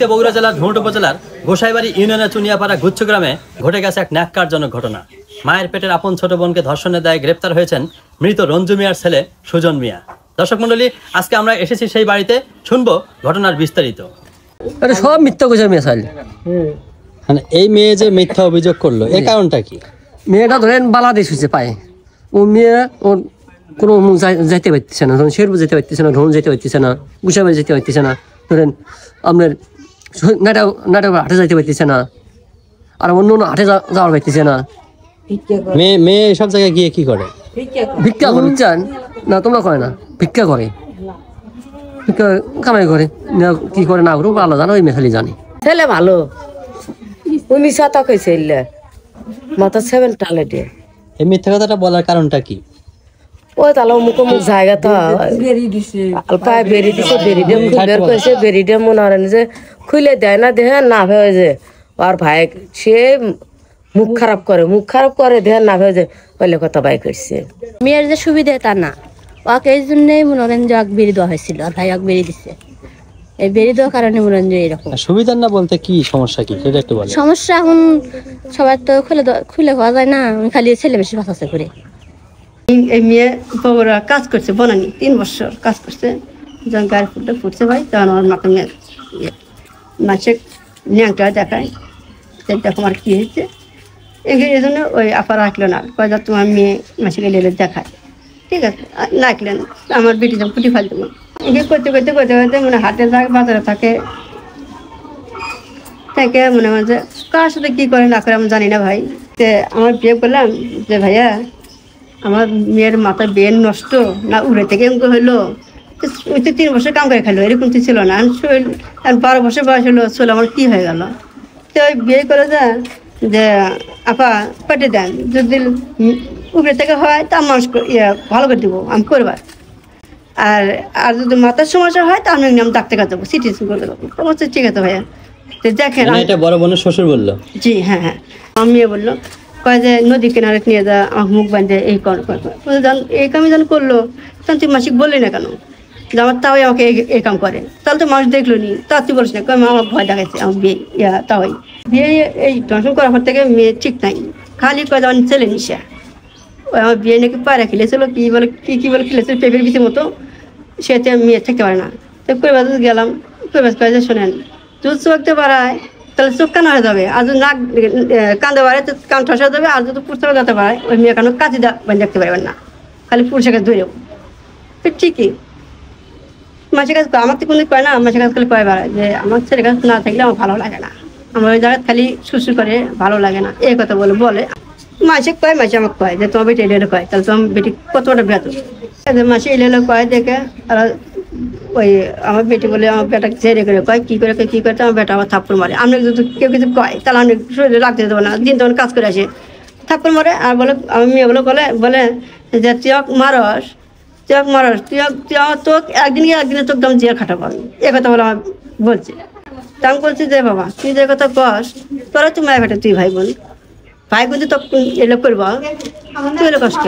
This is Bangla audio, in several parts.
বগুড়া জেলার ধুনট উপজেলার গোসাইবাড়ি ইউনিয়নের চুনিয়াপাড়া গুচ্ছ গ্রামে ঘটে গেছে এক ন্যাক্কারজনক ঘটনা। মায়ের পেটের আপন ছোট বোনকে ধর্ষণের দায়ে গ্রেপ্তার হয়েছেন মৃত রঞ্জু মিয়ার ছেলে সুজন মিয়া। দর্শক মন্ডলী, আজকে আমরা এসেছি সেই বাড়িতে, শুনবো ঘটনার বিস্তারিত। সব মিথ্যা কথা মেয়ে চাইলে, মানে এই মেয়ে যে মিথ্যা অভিযোগ করলো, এই কারণটা কি? মেয়েটা ধরেন বাংলাদেশ হয়েছে পায়ে, ও মেয়ে ওর কোনো যাইতে পারতেছে না, ধরুন শেরপুর যেতে পারতেছে না, ধরুন যেতে পারতেছে না, গুসাইবাড়ি যেতে পারতেছে না, ধরেন আপনার নাটা হাটে যাইতে পারতেছে না, আর অন্য অন্য হাটে যাওয়ার পারতেছে না। মেয়ে এসব জায়গায় গিয়ে কি করে? ভিক্ষা করে, বুঝছেন না? তোমরা করে না, ভিক্ষা করে, ভিক্ষা কামাই করে, কি করে না করে আলাদা জানো, ওই মেখালি জানে। ছেলে ভালো, উনি সাতা কইছে মাথা 7 টালে দিয়ে। এই মিথ্যা কথাটা বলার কারণটা কি? ওই তাহলে মুখ জায়গা তো পায়ে বেরি দিছে, বেরিডে বের করেছে, বেরিডে মনে হয় যে খুলে দেয় না, দেহে না ভেবে যে আর ভাই সে মুখ খারাপ করে দেহে না ভেবে যে বলে কথা ভাই করছে। মেয়ের যে সুবিধা তা না, ওকে এই জন্যই মনে করেন যে বেরি দেওয়া হয়েছিল, আর ভাই বেরি দিচ্ছে। এই বেরি দেওয়ার কারণে মনে করেন যে এরকম সুবিধা না বলতে কি সমস্যা, কি সেটা একটু বলেন। সমস্যা এখন সবাই তো খুলে হওয়া যায় না, খালি ছেলে বেশি বাঁচাচ্ছে করে। এই মেয়ে বউরা কাজ করছে বনানি, 3 বছর কাজ করছে, যখন গাড়ি ফুটছে ভাই, তখন আমার মাকে মাসে ন্যাংটা দেখায়, দেখো আমার কী হয়েছে। এই জন্য ওই আপা রাখলো না, কয়টা তোমার মেয়ে মাসিকে লেলে দেখায়, ঠিক আছে রাখলেন। আমার বেটি যখন ফুটি ফেল দেবো, এগুলো করতে করতে করতে করতে মানে হাটে থাকে, বাজারে থাকে, মনে হয় যে কার সাথে কী করে না করে আমি জানি না ভাই। তো আমার বিয়ে করলাম যে ভাইয়া আমার মেয়ের মাথায় বেন নষ্ট না উড়ে থেকে এমন হইলো, ওই তো 3 বছর কাম করে খাইলো, এরকম তো ছিল না। 12 বছর বয়স হলো, চলো আমার কী হয়ে গেল। তো ওই বিয়ে করে যা যে আপা পেটে দেন, যদি উপরে থেকে হয় তা মানুষ ভালো করে দেবো, আমি করবার। আর যদি মাথার সমস্যা হয় তা আমি ডাক্তার কাছে যাবো, সিটি স্ক্যান করতে যাবো। বলছে ঠিক আছে ভাইয়া। তো দেখেন এটা বড় বোনের শ্বশুর বললো? জি হ্যাঁ হ্যাঁ, আমার মেয়ে বললো, কয় যে নদী কিনারে নিয়ে যা, আমার মুখ বাঁধে এই এই কামই যেন করলো, তখন তুই মাসিক বললি না কেন যে আমার তাও আমাকে এই কাম করে? তাহলে তো মানুষ দেখলো নি, তা তুই বলিস না, আমার ভয় দেখাচ্ছে আমার বিয়ে তাই বিয়ে এই দর্শন করার পর থেকে মেয়ে ঠিক নাই, খালি কয় আমার ছেলে নিশা। ওই আমার বিয়ে নাকি পায়রা খেলেছিল, কি বলে খেলেছিল পেঁপের বিচের মতো, সেতে মেয়ে থাকতে পারে না। তো কৈবাস গেলাম, কৈবাস কয়ে যে শোনেন, যদি চোখতে পারায় তাহলে চোখ কান হয়ে যাবে, আর যদি নাক কান্দে পারে তো কান ঠস হয়ে যাবে, আর যদি পুরুষে যেতে পারে ওই মেয়ে কেন কাঁচি দেখতে পারবেন না, খালি পুরুষের কাছে ধরে যাবো। তো ঠিকই মাসের কাছে আমার তো কোনো কয় না, মাসের কাছে খালি কয় বেড়ায় যে আমার ছেলের কাছে না থাকলে আমার ভালো লাগে না, আমার ওই জায়গায় খালি শুশুর করে ভালো লাগে না, এই কথা বলে মাসে কয়, মাসে আমাকে কয় যে তোমার বেটি এলে কয়, তাহলে তোমার বেটি কতটা বেতন মাসে এলে কয় দেখে। আর ওই আমার বেটি বলে আমার বেটা ছেড়ে করে কয় কী করে আমার বেটা আমার থাপ্পড় মারে। আমি যদি কেউ কিছু কয় তাহলে আমি শরীরে রাখতে দেবো না, দিন তখন কাজ করে আসে থাপ্পড় মারে। আর বলে আমার মেয়ে বলে যে তুই মারস তুই আমার তোক একদিনে তোকে আমি জিয়া খাটাবো, আমি এ কথা বলে আমার বলছে। তা আমি বলছি যে বাবা তুই যে কথা কস, তোরা তুই মায়ের বেটা, তুই ভাই বোন তো এলো করবো, তুই এলো কষ্ট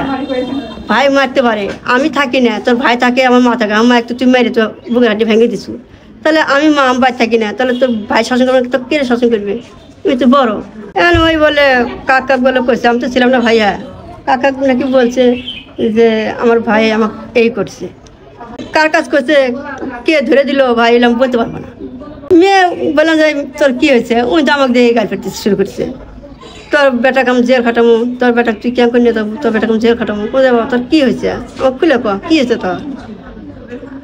ভাই মারতে পারে, আমি থাকি না, তোর ভাই থাকে, আমার মা থাকে, আমার একটু তুই মেরে তো বুকের হাড্ডি ভেঙে দিছু, তাহলে আমি মা ভাই থাকি না, তাহলে তোর ভাই শাসন করবে, তো কে শাসন করবে? তুই তো বড়। এখন ওই বলে কাকা বলে কইছে, আমি তো ছিলাম না ভাইয়া, কাকা নাকি বলছে যে আমার ভাই আমাকে এই করছে, কার কাজ করছে, কে ধরে দিল ভাই, এলাম বলতে পারবো না। মেয়ে বললাম যে তোর কী হয়েছে, উনি তো আমাকে দিয়ে গাল ফেলতে শুরু করছে, তোর বেটাকে আমি জেল খাটামো, তোর বেটা তুই কেমন করে নিয়ে যাবো, তোর বেটাকে আমি জেল খাটামো। কোথায় বাবা তোর কী হয়েছে, আমার খুলে কী হয়েছে তোর,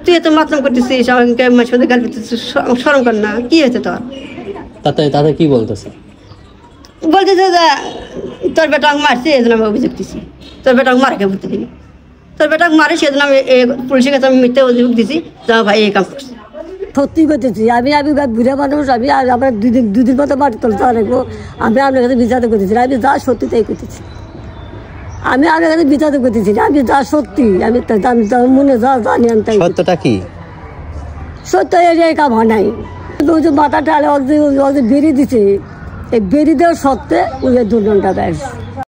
তুই এত মাতলাম করতেছিস, আমাকে মাঝে গাল ফেলতেছিস, সরম কর না, কী হয়েছে তোর? তাতে কি বলতেছে? বলতেছে যে তোর বেটা আমাকে মারছে, এই জন্য আমি অভিযোগ দিছি, তোর বেটা আমাকে মারকে বুঝতে দিবি, তোর বেটাকে মারে সেজন্য আমি পুলিশের কাছে আমি মিথ্যে অভিযোগ দিছি যে আমার ভাই এই কাম করছে। সত্যি করতেছি, আমি বুড়া মানুষ, আমি আমার দুদিন মতো বাড়ি তুলতে রাখবো, আমি আপনার কাছে বিচার করতেছি, আমি যা সত্যি তাই করতেছি, আমি আপনার কাছে বিচার করতেছি, আমি যা সত্যি, আমি মনে যা জানি আমি তাই। সত্যটা কি? সত্য এই কাম হয় নাই, ওই যে মাথাটা বেরিয়ে দিচ্ছে, এই বেরিয়ে দেওয়ার সত্ত্বে ওই 2 ঘন্টা ব্যাস।